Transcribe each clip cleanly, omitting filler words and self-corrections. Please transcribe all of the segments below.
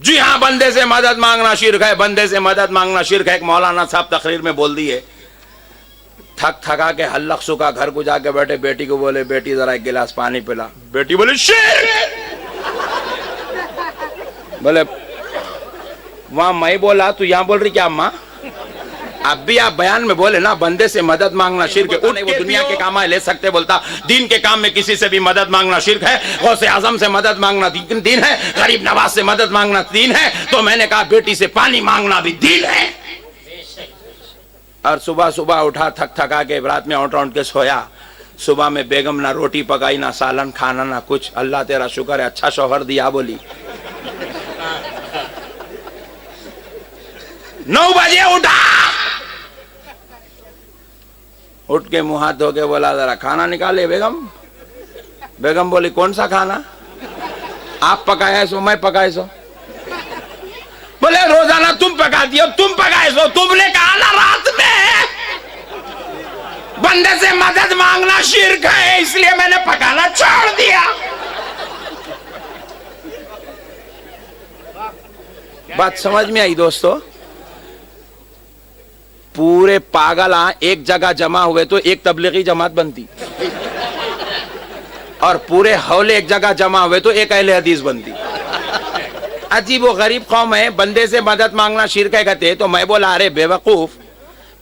جی ہاں بندے سے مدد مانگنا شرک ہے، بندے سے مدد مانگنا شرک ہے. ایک مولانا صاحب تقریر میں بول دیے، تھک تھکا کے حلق سکا گھر کو جا کے بیٹھے، بیٹی کو بولے بیٹی ذرا ایک گلاس پانی پلا. بیٹی بولے شرک. بولے وہاں میں بولا تو یہاں بول رہی کیا اماں؟ اب بھی آپ بیان میں بولے نا بندے سے مدد مانگنا شرک ہے. وہ دنیا کے کام لے سکتے، بولتا دین کے کام میں کسی سے بھی مدد مانگنا شرک ہے. غوث اعظم سے مدد مانگنا دین ہے، غریب نواز سے مدد مانگنا دین ہے. تو میں نے کہا بیٹی سے پانی مانگنا بھی دین ہے. اور صبح صبح اٹھا تھک تھکا کے رات میں اونٹ کے سویا. صبح میں بیگم نہ روٹی پکائی، نہ سالن کھانا، نہ کچھ. اللہ تیرا شکر ہے اچھا شوہر دیا. بولی 9 بجے اٹھا، اٹھ کے منہ ہاتھ دھو کے بولا ذرا کھانا نکالے بیگم. بیگم بولی کون سا کھانا؟ آپ پکایا سو میں پکائے سو؟ بولے روزانہ تم پکاتی ہو، تم پکائے سو. تم نے کہا نا رات میں بندے سے مدد مانگنا شرک ہے، اس لیے میں نے پکانا چھوڑ دیا. بات سمجھ میں آئی دوستو؟ پورے پاگل ایک جگہ جمع ہوئے تو ایک تبلیغی جماعت بنتی، اور پورے حولے ایک جگہ جمع ہوئے تو ایک اہل حدیث بنتی. عجیب و غریب قوم ہے. بندے سے مدد مانگنا شرک ہے کہتے. تو میں بولا ارے بے وقوف،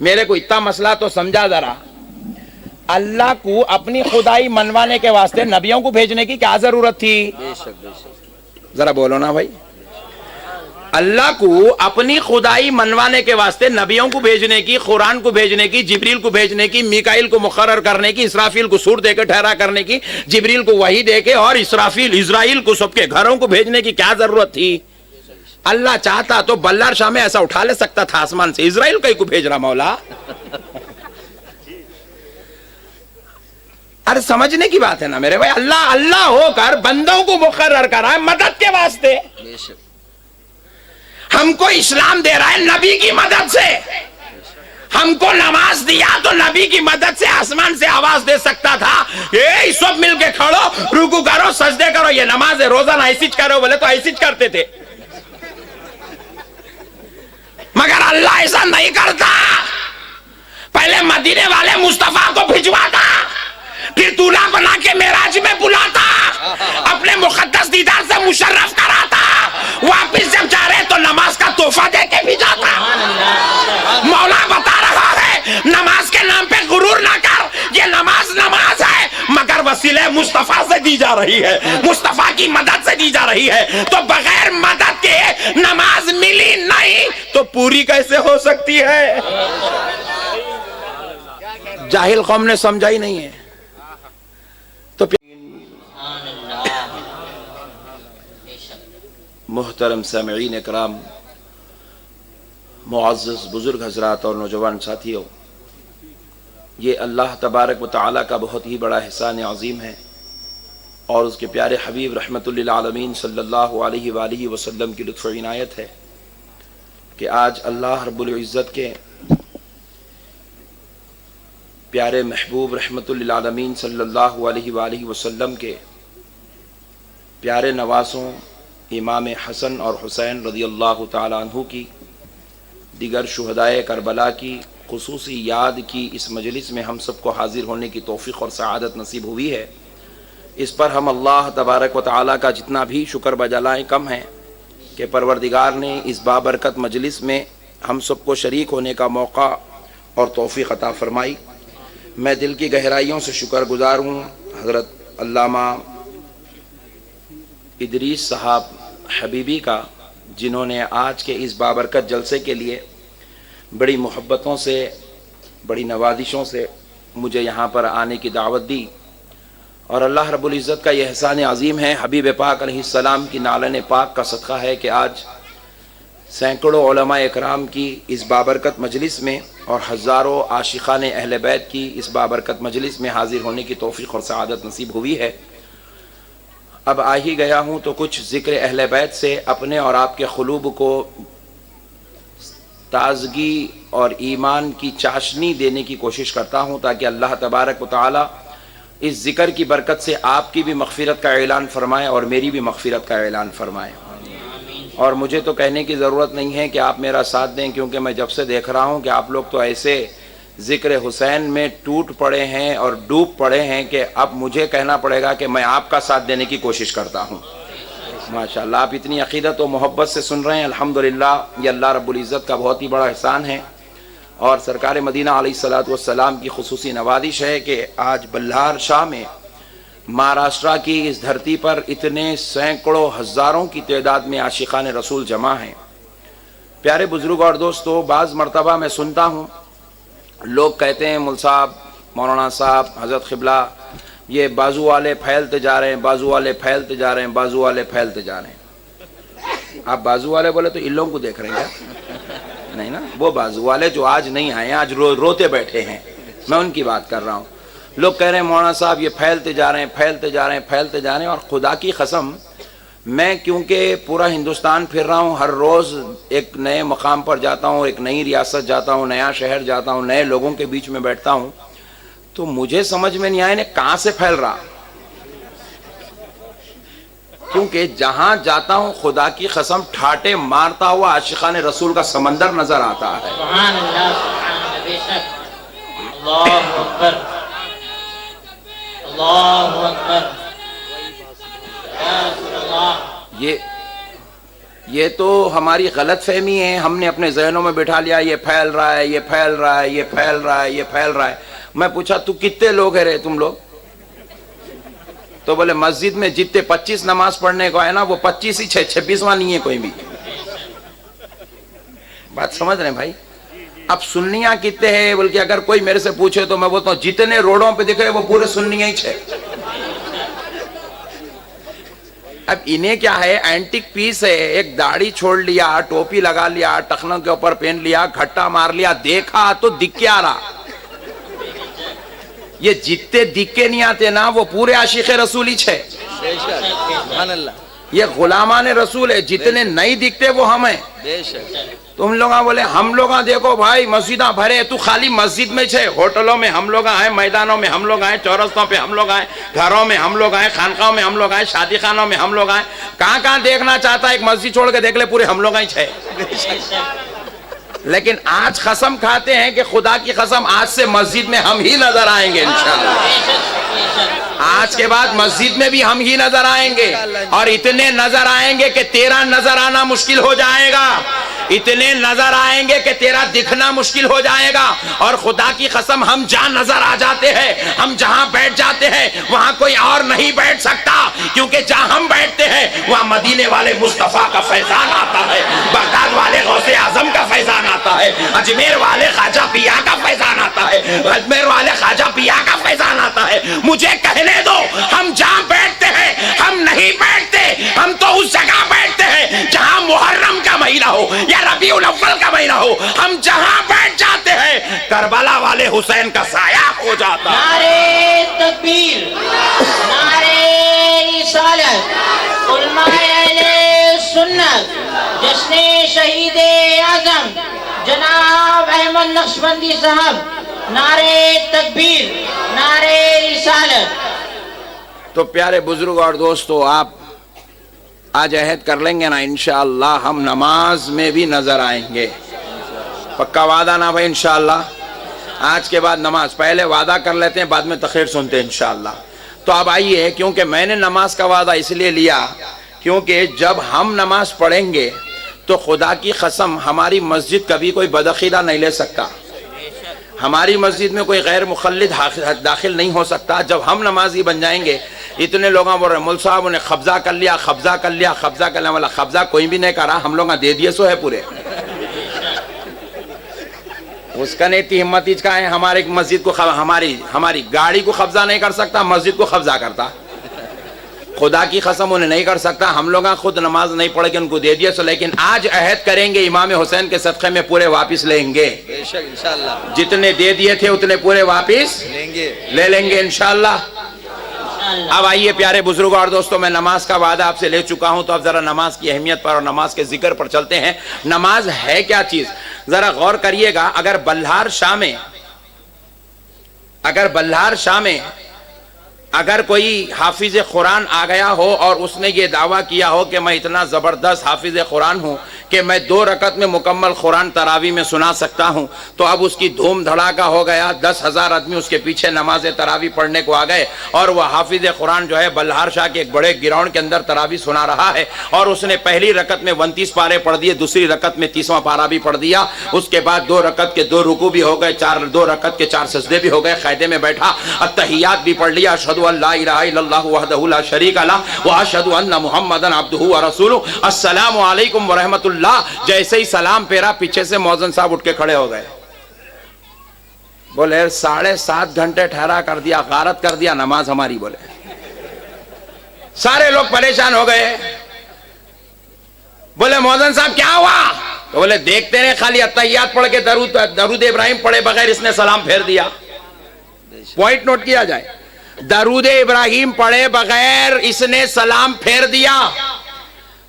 میرے کو اتنا مسئلہ تو سمجھا ذرا. اللہ کو اپنی خدائی منوانے کے واسطے نبیوں کو بھیجنے کی کیا ضرورت تھی؟ ذرا بولو نا بھائی. اللہ کو اپنی خدائی منوانے کے واسطے نبیوں کو بھیجنے کی، قرآن کو بھیجنے کی، جبریل کو بھیجنے کی، میکائیل کو مقرر کرنے کی، اسرافیل کو سور دے کے ٹھہرا کرنے کی، جبریل کو وحی دے کے، اور اسرائیل کو سب کے گھروں کو بھیجنے کی کیا ضرورت تھی؟ اللہ چاہتا تو بلار شاہ میں ایسا اٹھا لے سکتا تھا آسمان سے. اسرائیل کہیں کو بھیج رہا مولا؟ ارے سمجھنے کی بات ہے نا میرے بھائی. اللہ ہو کر بندوں کو مقرر کرا ہے مدد کے واسطے. ہم کو اسلام دے رہا ہے نبی کی مدد سے. ہم کو نماز دیا تو نبی کی مدد سے آسمان سے آواز دے سکتا تھا اے سب مل کے کھڑو، رکوع کرو، سجدے کرو، یہ نماز ہے، روزانہ ایسیچ کرو. بولے تو ایسیچ کرتے تھے، مگر اللہ ایسا نہیں کرتا. پہلے مدینے والے مصطفیٰ کو بھجواتا، پھر دولہا بنا کے معراج میں بلاتا، اپنے مقدس دیدار سے مشرف کراتا، واپس جب جا رہے تو نماز کا تحفہ دے کے بھی جاتا. مولا بتا رہا ہے نماز کے نام پہ غرور نہ کر، یہ نماز نماز ہے مگر وسیلہ مصطفیٰ سے دی جا رہی ہے، مصطفیٰ کی مدد سے دی جا رہی ہے. تو بغیر مدد کے نماز ملی نہیں تو پوری کیسے ہو سکتی ہے؟ جاہل قوم نے سمجھا ہی نہیں ہے. تو محترم سامعین اکرام، معزز بزرگ حضرات اور نوجوان ساتھیوں، یہ اللہ تبارک و تعالیٰ کا بہت ہی بڑا احسان عظیم ہے، اور اس کے پیارے حبیب رحمت للعالمین صلی اللہ علیہ وآلہ وسلم کی لطف و عنایت ہے کہ آج اللہ رب العزت کے پیارے محبوب رحمت للعالمین صلی اللہ علیہ وآلہ وسلم کے پیارے نواسوں امام حسن اور حسین رضی اللہ تعالی عنہ کی، دیگر شہدائے کربلا کی خصوصی یاد کی اس مجلس میں ہم سب کو حاضر ہونے کی توفیق اور سعادت نصیب ہوئی ہے. اس پر ہم اللہ تبارک و تعالیٰ کا جتنا بھی شکر بجلائیں کم ہے کہ پروردگار نے اس بابرکت مجلس میں ہم سب کو شریک ہونے کا موقع اور توفیق عطا فرمائی. میں دل کی گہرائیوں سے شکر گزار ہوں حضرت علامہ ادریس صاحب حبیبی کا، جنہوں نے آج کے اس بابرکت جلسے کے لیے بڑی محبتوں سے، بڑی نوازشوں سے مجھے یہاں پر آنے کی دعوت دی. اور اللہ رب العزت کا یہ احسان عظیم ہے، حبیب پاک علیہ السلام کی نالن پاک کا صدقہ ہے کہ آج سینکڑوں علماء اکرام کی اس بابرکت مجلس میں اور ہزاروں عاشقان اہل بیت کی اس بابرکت مجلس میں حاضر ہونے کی توفیق اور سعادت نصیب ہوئی ہے. اب آ ہی گیا ہوں تو کچھ ذکر اہل بیت سے اپنے اور آپ کے قلوب کو تازگی اور ایمان کی چاشنی دینے کی کوشش کرتا ہوں، تاکہ اللہ تبارک و تعالی اس ذکر کی برکت سے آپ کی بھی مغفرت کا اعلان فرمائے اور میری بھی مغفرت کا اعلان فرمائے. اور مجھے تو کہنے کی ضرورت نہیں ہے کہ آپ میرا ساتھ دیں، کیونکہ میں جب سے دیکھ رہا ہوں کہ آپ لوگ تو ایسے ذکر حسین میں ٹوٹ پڑے ہیں اور ڈوب پڑے ہیں کہ اب مجھے کہنا پڑے گا کہ میں آپ کا ساتھ دینے کی کوشش کرتا ہوں۔ ماشاءاللہ آپ اتنی عقیدت و محبت سے سن رہے ہیں، الحمدللہ یہ اللہ رب العزت کا بہت ہی بڑا احسان ہے، اور سرکار مدینہ علیہ الصلوۃ والسلام کی خصوصی نوازش ہے کہ آج بلہار شاہ میں مہاراشٹرا کی اس دھرتی پر اتنے سینکڑوں ہزاروں کی تعداد میں عاشقان رسول جمع ہیں۔ پیارے بزرگ اور دوستو، بعض مرتبہ میں سنتا ہوں لوگ کہتے ہیں مول صاحب، مولانا صاحب، حضرت قبلہ، یہ بازو والے پھیلتے جا رہے ہیں، بازو والے پھیلتے جا رہے ہیں، بازو والے پھیلتے جا رہے ہیں۔ آپ بازو والے بولے تو ان لوگوں کو دیکھ رہے ہیں کیا؟ نہیں نا، وہ بازو والے جو آج نہیں آئے ہیں، آج روتے بیٹھے ہیں، میں ان کی بات کر رہا ہوں۔ لوگ کہہ رہے ہیں مولانا صاحب یہ پھیلتے جا رہے ہیں، پھیلتے جا رہے ہیں، پھیلتے جا رہے ہیں، اور خدا کی قسم میں کیونکہ پورا ہندوستان پھر رہا ہوں، ہر روز ایک نئے مقام پر جاتا ہوں، ایک نئی ریاست جاتا ہوں، نیا شہر جاتا ہوں، نئے لوگوں کے بیچ میں بیٹھتا ہوں، تو مجھے سمجھ میں نہیں آئے کہاں سے پھیل رہا، کیونکہ جہاں جاتا ہوں خدا کی قسم ٹھاٹے مارتا ہوا عاشقان رسول کا سمندر نظر آتا ہے۔ سبحان اللہ، سبحان اللہ، بے شک، اللہ اکبر، اللہ اکبر، یا رسول اللہ۔ یہ تو ہماری غلط فہمی ہے، ہم نے اپنے ذہنوں میں بٹھا لیا یہ پھیل رہا ہے، یہ پھیل رہا ہے، یہ پھیل رہا ہے، یہ پھیل رہا ہے۔ میں پوچھا تو کتنے لوگ ہیں رے تم لوگ؟ تو بولے مسجد میں جتنے 25 نماز پڑھنے کو ہے نا وہ 25 ہی 26واں نہیں ہے کوئی بھی۔ بات سمجھ رہے ہیں بھائی؟ اب سنیاں کتنے ہیں بلکہ اگر کوئی میرے سے پوچھے تو میں بولتا ہوں جتنے روڈوں پہ دکھ رہے وہ پورے سنیاں ہی چھے۔ اب انہیں کیا ہے، اینٹک پیس ہے، ایک داڑھی چھوڑ لیا، ٹوپی لگا لیا، ٹخنوں کے اوپر پہن لیا، گھٹا مار لیا، دیکھا تو دکھ کے آ رہا۔ یہ جتنے دکھ کے نہیں آتے نا وہ پورے عاشق رسول ہی چھے۔ یہ غلامان رسول ہے، جتنے نہیں دکھتے وہ ہم ہیں۔ تم لوگ بولے ہم لوگ دیکھو بھائی مسجداں بھرے، تو خالی مسجد میں چھے، ہوٹلوں میں ہم لوگ آئے، میدانوں میں ہم لوگ آئے، چورستوں پہ ہم لوگ آئے، گھروں میں ہم لوگ آئے، خانقاہوں میں ہم لوگ آئے، شادی خانوں میں ہم لوگ آئے، کہاں کہاں دیکھنا چاہتا ہے ایک مسجد چھوڑ کے دیکھ لے پورے ہم لوگ ہی چھے۔ لیکن آج قسم کھاتے ہیں کہ خدا کی قسم آج سے مسجد میں ہم ہی نظر آئیں گے انشاءاللہ۔ آج کے بعد مسجد میں بھی ہم ہی نظر آئیں گے، اور اتنے نظر آئیں گے کہ تیرا نظر آنا مشکل ہو جائے گا، اتنے نظر آئیں گے کہ تیرا دکھنا مشکل ہو جائے گا۔ اور خدا کی قسم ہم جہاں نظر آ جاتے ہیں، ہم جہاں بیٹھ جاتے ہیں وہاں کوئی اور نہیں بیٹھ سکتا، کیونکہ جہاں ہم بیٹھتے ہیں وہاں مدینے والے مصطفیٰ کا فیضان آتا ہے، بغداد والے غوث اعظم کا فیضان آتا ہے، اجمیر والے خواجہ پیا کا فیضان آتا ہے، اجمیر والے خواجہ پیا کا فیضان آتا ہے۔ مجھے کہنے دو، ہم جہاں بیٹھتے ہیں ہم نہیں بیٹھتے، ہم تو اس جگہ بیٹھتے ہیں جہاں محرم کا مہینہ ہو یا ربیع الاول کا مہینہ ہو، ہم جہاں بیٹھ جاتے ہیں کربلا والے حسین کا سایہ ہو جاتا۔ نعرے تکبیر، نعرے رسالت، علماء اہل سنت، جشن شہید اعظم جناب احمد نقشبندی صاحب، نعرے تکبیر، نعرے رسالت۔ تو پیارے بزرگ اور دوستو، آپ آج عہد کر لیں گے نا انشاءاللہ ہم نماز میں بھی نظر آئیں گے، پکا وعدہ نا بھائی انشاءاللہ؟ آج کے بعد نماز پہلے وعدہ کر لیتے ہیں، بعد میں تقریر سنتے ہیں انشاءاللہ۔ تو اب آئیے، کیونکہ میں نے نماز کا وعدہ اس لیے لیا کیونکہ جب ہم نماز پڑھیں گے تو خدا کی قسم ہماری مسجد کبھی کوئی بدعقیدہ نہیں لے سکتا، ہماری مسجد میں کوئی غیر مخلد داخل نہیں ہو سکتا۔ جب ہم نمازی بن جائیں گے، اتنے لوگوں بول رہے مول صاحب انہیں قبضہ کر لیا، قبضہ کر لیا، قبضہ کر لیا، والا قبضہ کوئی بھی نہیں کرا، ہم لوگوں دے دیے سو ہے پورے۔ اس کا نیتی ہمت کا ہے، ہمارے مسجد کو ہماری گاڑی کو قبضہ نہیں کر سکتا، مسجد کو قبضہ کرتا۔ خدا کی قسم انہیں نہیں کر سکتا، ہم لوگ خود نماز نہیں پڑھ کے ان کو دے دیا سو، لیکن آج عہد کریں گے امام حسین کے صدقے میں پورے واپس لیں گے انشاءاللہ، جتنے دے دیے تھے اتنے پورے واپس لے لیں گے انشاءاللہ۔ اب آئیے پیارے بزرگوں اور دوستوں، میں نماز کا وعدہ آپ سے لے چکا ہوں، تو اب ذرا نماز کی اہمیت پر اور نماز کے ذکر پر چلتے ہیں۔ نماز ہے کیا چیز، ذرا غور کریے گا۔ اگر بلہار شاہ میں اگر کوئی حافظ قرآن آ گیا ہو اور اس نے یہ دعویٰ کیا ہو کہ میں اتنا زبردست حافظ قرآن ہوں کہ میں 2 رکعت میں مکمل قرآن تراویح میں سنا سکتا ہوں، تو اب اس کی دھوم دھڑاکا ہو گیا، 10,000 آدمی اس کے پیچھے نماز تراویح پڑھنے کو آ گئے، اور وہ حافظ قرآن جو ہے بلہار شاہ کے ایک بڑے گراؤنڈ کے اندر تراویح سنا رہا ہے، اور اس نے پہلی رکعت میں 29 پارے پڑھ دیے، دوسری رکعت میں 30واں پارا بھی پڑھ دیا، اس کے بعد 2 رکعت کے 2 رکوع بھی ہو گئے، 2 رکعت کے 4 سجدے بھی ہو گئے، قاعدے میں بیٹھا، التحیات بھی پڑھ لیا، اشہد ان لا الہ الا اللہ وحدہ لا شریک لہ واشہد ان محمدا عبدہ ورسولہ، السلام علیکم ورحمۃ اللہ، جیسے ہی سلام پھیرا پیچھے سے مؤذن صاحب اٹھ کے کھڑے ہو گئے، بولے 7.5 گھنٹے ٹھہرا کر دیا، غارت کر دیا نماز ہماری، بولے سارے لوگ پریشان ہو گئے، بولے مؤذن صاحب کیا ہوا؟ تو بولے دیکھتے رہے خالی اتحیات پڑھ کے درود ابراہیم پڑھے بغیر اس نے سلام پھیر دیا۔ پوائنٹ نوٹ کیا جائے، درود ابراہیم پڑھے بغیر اس نے سلام پھیر دیا۔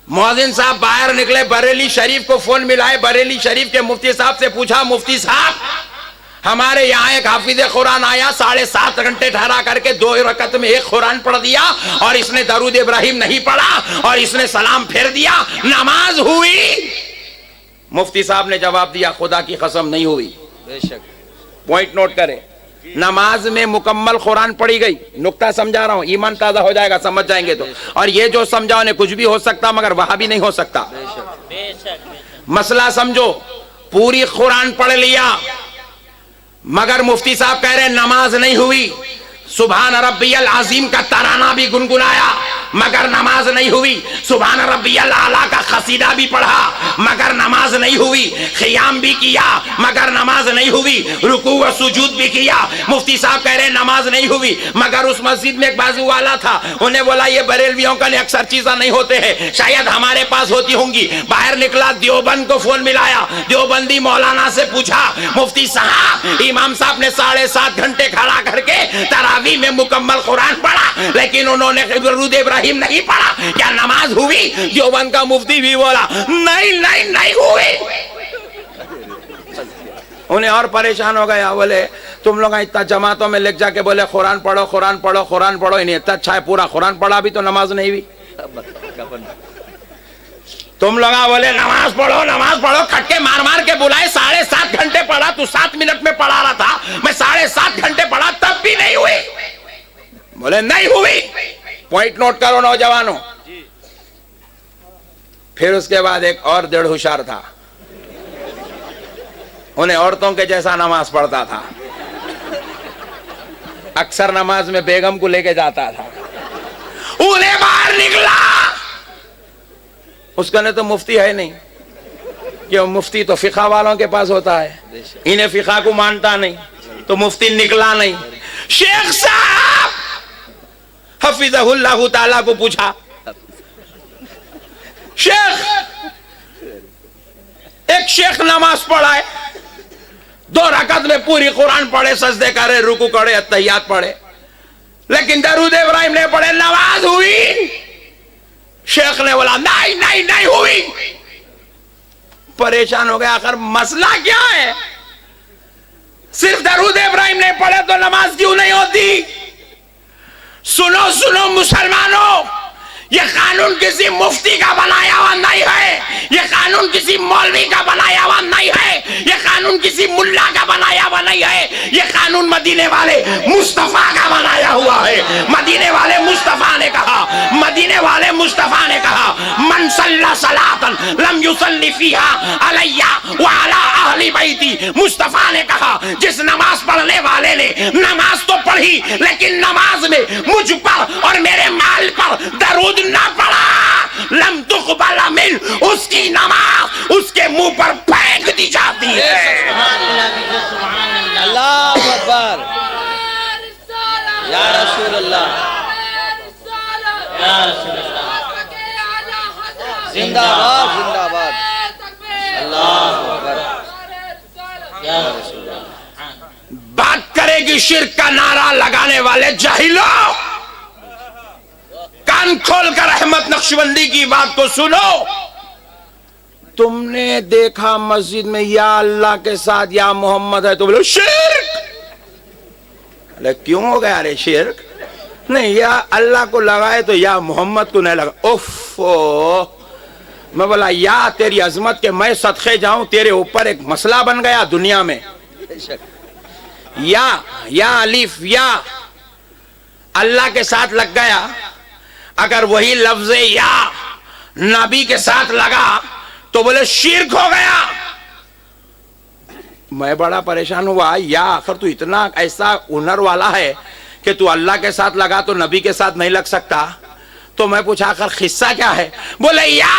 مؤذن صاحب باہر نکلے، بریلی شریف کو فون ملائے، بریلی شریف کے مفتی صاحب سے پوچھا، مفتی صاحب ہمارے یہاں ایک حافظ قرآن آیا، 7.5 گھنٹے ٹھہرا کر کے 2 رکعت میں 1 قرآن پڑھ دیا، اور اس نے درود ابراہیم نہیں پڑھا اور اس نے سلام پھیر دیا، نماز ہوئی؟ مفتی صاحب نے جواب دیا، خدا کی قسم نہیں ہوئی۔ بے شک پوائنٹ نوٹ کریں، نماز میں مکمل قرآن پڑھی گئی، نقطہ سمجھا رہا ہوں، ایمان تازہ ہو جائے گا سمجھ جائیں گے تو، اور یہ جو سمجھا انہیں کچھ بھی ہو سکتا مگر وہاں بھی نہیں ہو سکتا۔ مسئلہ سمجھو، پوری قرآن پڑھ لیا مگر مفتی صاحب کہہ رہے ہیں نماز نہیں ہوئی، سبحان ربی العظیم کا ترانہ بھی گنگنایا مگر نماز نہیں ہوئی، سبحان ربی الاعلیٰ کا قصیدہ بھی پڑھا مگر نماز نہیں ہوئی، قیام بھی کیا مگر نماز نہیں ہوئی، رکوع و سجود بھی کیا، مفتی صاحب کہہ رہے ہیں نماز نہیں ہوئی۔ مگر اس مسجد میں ایک بازو والا تھا، انہیں بولا یہ بریلویوں کا اکثر چیزیں نہیں ہوتے ہیں، شاید ہمارے پاس ہوتی ہوں گی۔ باہر نکلا، دیوبند کو فون ملایا، دیوبندی مولانا سے پوچھا، مفتی صاحب امام صاحب نے 7.5 گھنٹے کھڑا کر کے تراویح میں مکمل قرآن پڑھا لیکن انہوں نے درود ابراہیم نہیں پڑھا، کیا نماز ہوئی؟ دیوبند کا مفتی بھی بولا نہیں ہوئی۔ انہیں اور پریشان ہو گیا، بولے تم لوگ اتنا جماعتوں میں لکھ جا کے بولے قرآن پڑھو قرآن پڑھو قرآن پڑھو، انہیں اتنا اچھا ہے پورا قرآن پڑھا بھی تو نماز نہیں ہوئی۔ تم لوگ بولے نماز پڑھو، کھٹکے مار مار کے بلائے، 7.5 گھنٹے پڑھا، تو 7 منٹ میں پڑھا رہا تھا، میں 7.5 گھنٹے پڑھا تب بھی نہیں ہوئی، بولے نہیں ہوئی۔ پوائنٹ نوٹ کرو نوجوانوں۔ پھر اس کے بعد ایک اور دڑ ہوشیار تھا، انہیں عورتوں کے جیسا نماز پڑھتا تھا، اکثر نماز میں بیگم کو لے کے جاتا تھا، انہیں باہر نکلا، اس کا نے تو مفتی ہے نہیں، کہ مفتی تو فقہ والوں کے پاس ہوتا ہے، انہیں فقہ کو مانتا نہیں تو مفتی نکلا نہیں۔ شیخ صاحب حفظہ اللہ تعالیٰ کو پوچھا، شیخ ایک شیخ نماز پڑھائے، 2 رکعت میں پوری قرآن پڑھے، سجدے کرے، رکوع کرے، اتحیات پڑھے، لیکن درود ابراہیم نے پڑھے، نماز ہوئی؟ شیخ نے بولا نہیں ہوئی۔ پریشان ہو گیا، آخر مسئلہ کیا ہے؟ صرف درود ابراہیم نے پڑھے تو نماز کیوں نہیں ہوتی؟ سنو مسلمانوں، یہ قانون کسی مفتی کا بنایا ہوا نہیں ہے، یہ قانون کسی مولوی کا بنایا ہوا نہیں ہے، یہ قانون کسی ملا کا بنایا ہوا نہیں ہے، یہ قانون مدینے والے مصطفیٰ کا بنایا ہوا ہے۔ مدینے والے مصطفیٰ نے کہا من صلی صلاۃ لم یصلی فیہا علی وعلی اہل بیتی، مصطفیٰ نے کہا جس نماز پڑھنے والے نے نماز تو پڑھی لیکن نماز میں مجھ پر اور میرے مال پر درود نہ پڑا، لم تقبل من، اس کی نماز اس کے منہ پر پھینک دی جاتی ہے۔ اللہ اکبر، یا رسول اللہ، زندہ باد زندہ باد، اللہ اکبر، یا رسول اللہ۔ بات کرے گی شرک کا نعرہ لگانے والے جاہلوں، کان کھول کر احمد نقشبندی کی بات کو سنو۔ تم نے دیکھا مسجد میں یا اللہ کے ساتھ یا محمد ہے تو بولو شرک، کیوں ہو گیا رے شرک؟ نہیں یا اللہ کو لگائے تو یا محمد کو نہیں لگا. اوفو. میں بولا یا تیری عظمت کے میں صدقے جاؤں, تیرے اوپر ایک مسئلہ بن گیا دنیا میں. بے شک. یا الف یا اللہ کے ساتھ لگ گیا. اگر وہی لفظ یا نبی کے ساتھ لگا تو بولے شرک ہو گیا. میں بڑا پریشان ہوا. یا آخر تو اتنا ایسا ہنر والا ہے کہ تو اللہ کے ساتھ لگا تو نبی کے ساتھ نہیں لگ سکتا. تو میں پوچھا آخر قصہ کیا ہے؟ بولے یا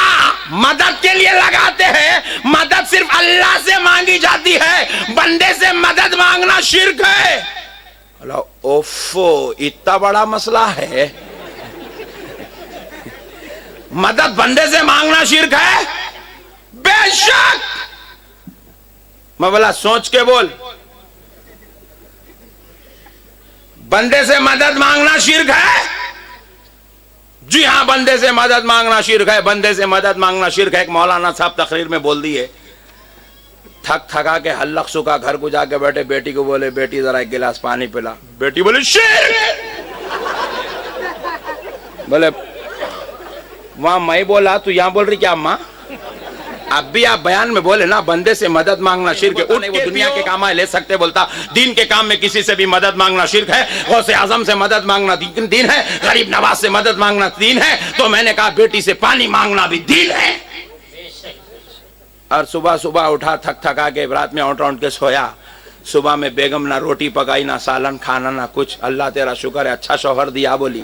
مدد کے لیے لگاتے ہیں, مدد صرف اللہ سے مانگی جاتی ہے, بندے سے مدد مانگنا شرک ہے. اوفو, اتنا بڑا مسئلہ ہے. مدد بندے سے مانگنا شرک ہے؟ بے شک. میں بولا سوچ کے بول. بندے سے مدد مانگنا شرک ہے؟ جی ہاں, بندے سے مدد مانگنا شرک ہے. بندے سے مدد مانگنا شرک ہے. ایک مولانا صاحب تقریر میں بول دیے, تھک تھکا کے حلق سکا, گھر کو جا کے بیٹھے, بیٹی کو بولے بیٹی ذرا ایک گلاس پانی پلا. بیٹی بولے شرک. بولے وہاں میں بولا تو یہاں بول رہی کیا اماں؟ اب بھی آپ بیان میں بولے نا بندے سے مدد مانگنا شرک ہے. وہ دنیا کے کام لے سکتے, بولتا دین کے کام میں کسی سے بھی مدد مانگنا شرک ہے. غوث اعظم سے مدد مانگنا دین ہے, غریب نواز سے مدد مانگنا دین ہے. تو میں نے کہا بیٹی سے پانی مانگنا بھی دین ہے. اور صبح اٹھا تھک تھکا کے, رات میں اونٹ کے سویا. صبح میں بیگم نہ روٹی پکائی, نہ سالن کھانا, نہ کچھ. اللہ تیرا شکر ہے اچھا شوہر دیا. بولی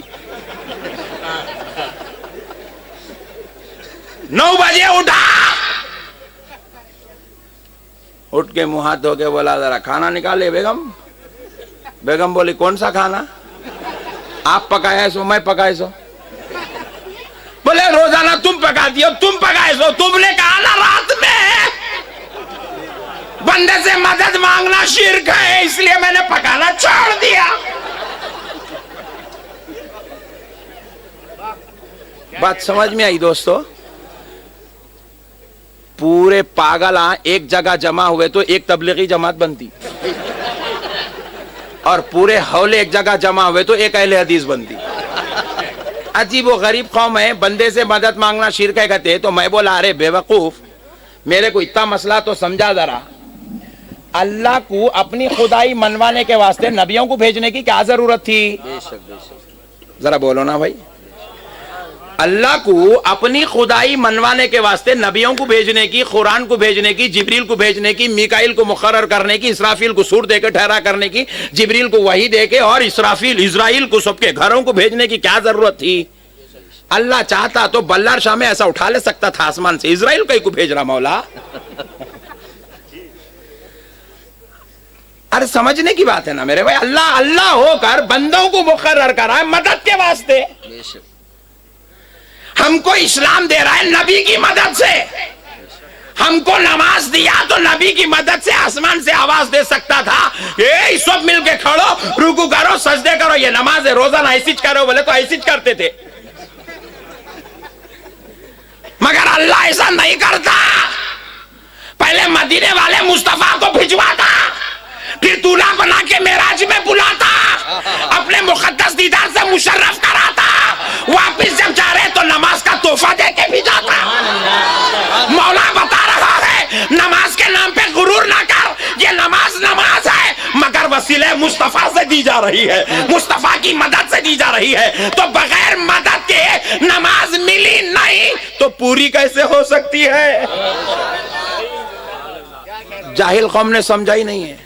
9 بجے اٹھا, اٹھ کے منہ ہاتھ دھو کے بولا ذرا کھانا نکالے بیگم. بیگم بولی کون سا کھانا؟ آپ پکایا سو میں پکائے سو؟ بولے روزانہ تم پکاتی ہو, تم پکائے سو. تم نے کہا نا رات میں بندے سے مدد مانگنا شرک ہے, اس لیے میں نے پکانا چھوڑ دیا. بات سمجھ میں آئی دوستو؟ پورے پاگل ایک جگہ جمع ہوئے تو ایک تبلیغی جماعت بنتی, اور پورے حولے ایک جگہ جمع ہوئے تو ایک اہل حدیث بنتی. عجیب و غریب قوم ہے. بندے سے مدد مانگنا شرک ہے کہتے. تو میں بولا ارے بے وقوف, میرے کو اتنا مسئلہ تو سمجھا ذرا. اللہ کو اپنی خدائی منوانے کے واسطے نبیوں کو بھیجنے کی کیا ضرورت تھی؟ ذرا بولو نا بھائی. اللہ کو اپنی خدائی منوانے کے واسطے نبیوں کو بھیجنے کی, قرآن کو بھیجنے کی, جبریل کو بھیجنے کی, میکائیل کو مقرر کرنے کی, اسرافیل کو سور دے کے ٹھہرا کرنے کی, جبریل کو وحی دے کے, اور اسرائیل کو سب کے گھروں کو بھیجنے کی کیا ضرورت تھی؟ اللہ چاہتا تو بلار شاہ میں ایسا اٹھا لے سکتا تھا آسمان سے, اسرائیل کو بھیج رہا مولا. ارے سمجھنے کی بات ہے نا میرے بھائی. اللہ ہو کر بندوں کو مقرر کرا ہے مدد کے واسطے. ہم کو اسلام دے رہا ہے نبی کی مدد سے. ہم کو نماز دیا تو نبی کی مدد سے آسمان سے آواز دے سکتا تھا, اے سب مل کے کھڑو, رکوع کرو, سجدے کرو, یہ نماز ہے, روزانہ ایسی کرو. بولے تو ایسی کرتے تھے, مگر اللہ ایسا نہیں کرتا. پہلے مدینے والے مصطفیٰ کو بھجواتا, پھر دولہا بنا کے معراج میں بلاتا, اپنے مقدس دیدار سے مشرف کراتا, واپس جب جا رہے تو نماز کا تحفہ دے کے بھی جاتا. مولا بتا رہا ہے نماز کے نام پہ غرور نہ کر, یہ نماز ہے مگر وسیلہ مصطفیٰ سے دی جا رہی ہے, مصطفیٰ کی مدد سے دی جا رہی ہے. تو بغیر مدد کے نماز ملی نہیں تو پوری کیسے ہو سکتی ہے؟ جاہل قوم نے سمجھا ہی نہیں ہے.